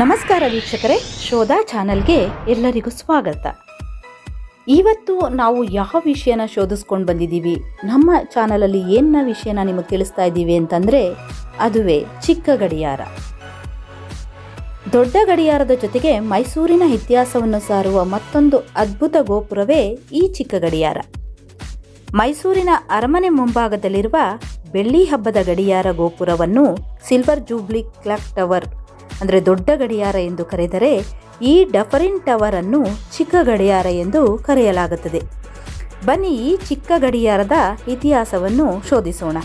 ನಮಸ್ಕಾರ ವೀಕ್ಷಕರೇ, ಶೋಧ ಚಾನಲ್ಗೆ ಎಲ್ಲರಿಗೂ ಸ್ವಾಗತ. ಇವತ್ತು ನಾವು ಯಾವ ವಿಷಯನ ಶೋಧಿಸ್ಕೊಂಡು ಬಂದಿದ್ದೀವಿ, ನಮ್ಮ ಚಾನಲಲ್ಲಿ ಏನ ವಿಷಯನ ನಿಮಗೆ ತಿಳಿಸ್ತಾ ಇದ್ದೀವಿ ಅಂತಂದರೆ ಅದುವೇ ಚಿಕ್ಕ ಗಡಿಯಾರ. ದೊಡ್ಡ ಗಡಿಯಾರದ ಜೊತೆಗೆ ಮೈಸೂರಿನ ಇತಿಹಾಸವನ್ನು ಸಾರುವ ಮತ್ತೊಂದು ಅದ್ಭುತ ಗೋಪುರವೇ ಈ ಚಿಕ್ಕ ಗಡಿಯಾರ. ಮೈಸೂರಿನ ಅರಮನೆ ಮುಂಭಾಗದಲ್ಲಿರುವ ಬೆಳ್ಳಿ ಹಬ್ಬದ ಗಡಿಯಾರ ಗೋಪುರವನ್ನು ಸಿಲ್ವರ್ ಜೂಬ್ಲಿ ಕ್ಲಾಕ್ ಟವರ್ ಅಂದರೆ ದೊಡ್ಡ ಗಡಿಯಾರ ಎಂದು ಕರೆದರೆ, ಈ ಡಫರಿನ್ ಟವರ್ ಅನ್ನು ಚಿಕ್ಕ ಗಡಿಯಾರ ಎಂದು ಕರೆಯಲಾಗುತ್ತದೆ. ಬನ್ನಿ ಈ ಚಿಕ್ಕ ಗಡಿಯಾರದ ಇತಿಹಾಸವನ್ನು ಶೋಧಿಸೋಣ.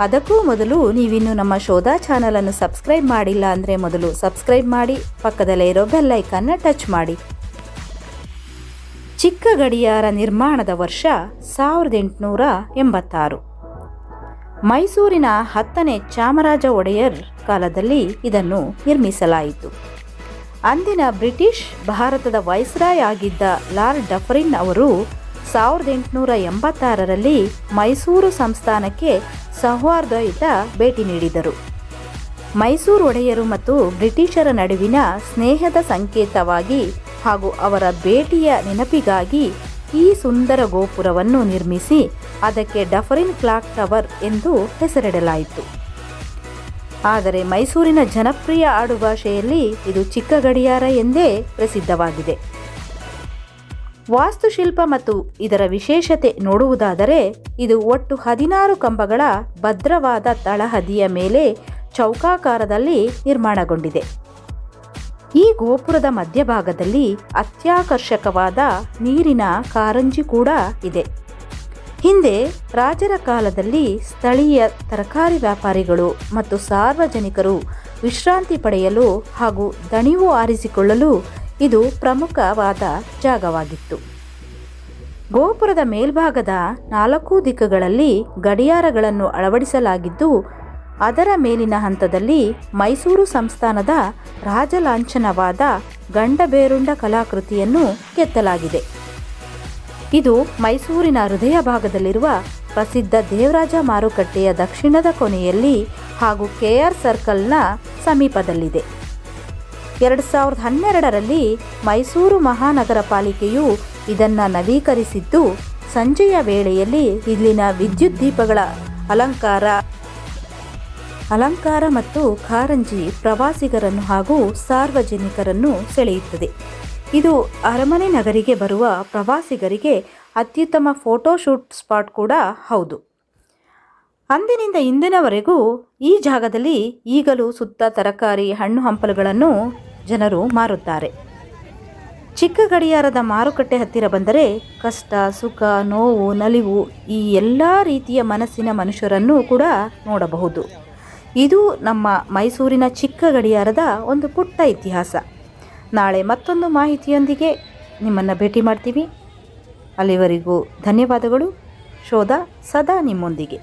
ಅದಕ್ಕೂ ಮೊದಲು ನೀವಿನ್ನು ನಮ್ಮ ಶೋಧ ಚಾನಲನ್ನು ಸಬ್ಸ್ಕ್ರೈಬ್ ಮಾಡಿಲ್ಲ ಅಂದರೆ ಮೊದಲು ಸಬ್ಸ್ಕ್ರೈಬ್ ಮಾಡಿ, ಪಕ್ಕದಲ್ಲೇ ಇರೋ ಬೆಲ್ ಐಕಾನ್ನ ಟಚ್ ಮಾಡಿ. ಚಿಕ್ಕ ಗಡಿಯಾರ ನಿರ್ಮಾಣದ ವರ್ಷ 1886. ಮೈಸೂರಿನ 10ನೇ ಚಾಮರಾಜ ಒಡೆಯರ್ ಕಾಲದಲ್ಲಿ ಇದನ್ನು ನಿರ್ಮಿಸಲಾಯಿತು. ಅಂದಿನ ಬ್ರಿಟಿಷ್ ಭಾರತದ ವೈಸ್ರಾಯ್ ಆಗಿದ್ದ ಲಾರ್ಡ್ ಡಫರಿನ್ ಅವರು 1886ರಲ್ಲಿ ಮೈಸೂರು ಸಂಸ್ಥಾನಕ್ಕೆ ಸೌಹಾರ್ದಯುತ ಭೇಟಿ ನೀಡಿದರು. ಮೈಸೂರು ಒಡೆಯರು ಮತ್ತು ಬ್ರಿಟಿಷರ ನಡುವಿನ ಸ್ನೇಹದ ಸಂಕೇತವಾಗಿ ಹಾಗೂ ಅವರ ಭೇಟಿಯ ನೆನಪಿಗಾಗಿ ಈ ಸುಂದರ ಗೋಪುರವನ್ನು ನಿರ್ಮಿಸಿ ಅದಕ್ಕೆ ಡಫರಿನ್ ಕ್ಲಾಕ್ ಟವರ್ ಎಂದು ಹೆಸರಿಡಲಾಯಿತು. ಆದರೆ ಮೈಸೂರಿನ ಜನಪ್ರಿಯ ಆಡುಭಾಷೆಯಲ್ಲಿ ಇದು ಚಿಕ್ಕ ಗಡಿಯಾರ ಎಂದೇ ಪ್ರಸಿದ್ಧವಾಗಿದೆ. ವಾಸ್ತುಶಿಲ್ಪ ಮತ್ತು ಇದರ ವಿಶೇಷತೆ ನೋಡುವುದಾದರೆ, ಇದು ಒಟ್ಟು 16 ಕಂಬಗಳ ಭದ್ರವಾದ ತಳಹದಿಯ ಮೇಲೆ ಚೌಕಾಕಾರದಲ್ಲಿ ನಿರ್ಮಾಣಗೊಂಡಿದೆ. ಈ ಗೋಪುರದ ಮಧ್ಯಭಾಗದಲ್ಲಿ ಅತ್ಯಾಕರ್ಷಕವಾದ ನೀರಿನ ಕಾರಂಜಿ ಕೂಡ ಇದೆ. ಹಿಂದೆ ರಾಜರ ಕಾಲದಲ್ಲಿ ಸ್ಥಳೀಯ ತರಕಾರಿ ವ್ಯಾಪಾರಿಗಳು ಮತ್ತು ಸಾರ್ವಜನಿಕರು ವಿಶ್ರಾಂತಿ ಪಡೆಯಲು ಹಾಗೂ ದಣಿವು ಆರಿಸಿಕೊಳ್ಳಲು ಇದು ಪ್ರಮುಖವಾದ ಜಾಗವಾಗಿತ್ತು. ಗೋಪುರದ ಮೇಲ್ಭಾಗದ 4 ದಿಕ್ಕುಗಳಲ್ಲಿ ಗಡಿಯಾರಗಳನ್ನು ಅಳವಡಿಸಲಾಗಿದ್ದು, ಅದರ ಮೇಲಿನ ಹಂತದಲ್ಲಿ ಮೈಸೂರು ಸಂಸ್ಥಾನದ ರಾಜಲಾಂಛನವಾದ ಗಂಡಬೇರುಂಡ ಕಲಾಕೃತಿಯನ್ನು ಕೆತ್ತಲಾಗಿದೆ. ಇದು ಮೈಸೂರಿನ ಹೃದಯ ಭಾಗದಲ್ಲಿರುವ ಪ್ರಸಿದ್ಧ ದೇವರಾಜ ಮಾರುಕಟ್ಟೆಯ ದಕ್ಷಿಣದ ಕೊನೆಯಲ್ಲಿ ಹಾಗೂ KR ಸರ್ಕಲ್ನ ಸಮೀಪದಲ್ಲಿದೆ. 2012ರಲ್ಲಿ ಮೈಸೂರು ಮಹಾನಗರ ಪಾಲಿಕೆಯು ಇದನ್ನು ನವೀಕರಿಸಿದ್ದು, ಸಂಜೆಯ ವೇಳೆಯಲ್ಲಿ ಇಲ್ಲಿನ ವಿದ್ಯುತ್ ದೀಪಗಳ ಅಲಂಕಾರ ಮತ್ತು ಕಾರಂಜಿ ಪ್ರವಾಸಿಗರನ್ನು ಹಾಗೂ ಸಾರ್ವಜನಿಕರನ್ನು ಸೆಳೆಯುತ್ತದೆ. ಇದು ಅರಮನೆ ನಗರಿಗೆ ಬರುವ ಪ್ರವಾಸಿಗರಿಗೆ ಅತ್ಯುತ್ತಮ ಫೋಟೋಶೂಟ್ ಸ್ಪಾಟ್ ಕೂಡ ಹೌದು. ಅಂದಿನಿಂದ ಇಂದಿನವರೆಗೂ ಈ ಜಾಗದಲ್ಲಿ ಈಗಲೂ ಸುತ್ತ ತರಕಾರಿ, ಹಣ್ಣು ಹಂಪಲುಗಳನ್ನು ಜನರು ಮಾರುತ್ತಾರೆ. ಚಿಕ್ಕ ಗಡಿಯಾರದ ಮಾರುಕಟ್ಟೆ ಹತ್ತಿರ ಬಂದರೆ ಕಷ್ಟ, ಸುಖ, ನೋವು, ನಲಿವು ಈ ಎಲ್ಲ ರೀತಿಯ ಮನಸ್ಸಿನ ಮನುಷ್ಯರನ್ನು ಕೂಡ ನೋಡಬಹುದು. ಇದು ನಮ್ಮ ಮೈಸೂರಿನ ಚಿಕ್ಕ ಗಡಿಯಾರದ ಒಂದು ಪುಟ್ಟ ಇತಿಹಾಸ. ನಾಳೆ ಮತ್ತೊಂದು ಮಾಹಿತಿಯೊಂದಿಗೆ ನಿಮ್ಮನ್ನು ಭೇಟಿ ಮಾಡ್ತೀವಿ. ಅಲ್ಲಿವರೆಗೂ ಧನ್ಯವಾದಗಳು. ಶೋಧ ಸದಾ ನಿಮ್ಮೊಂದಿಗೆ.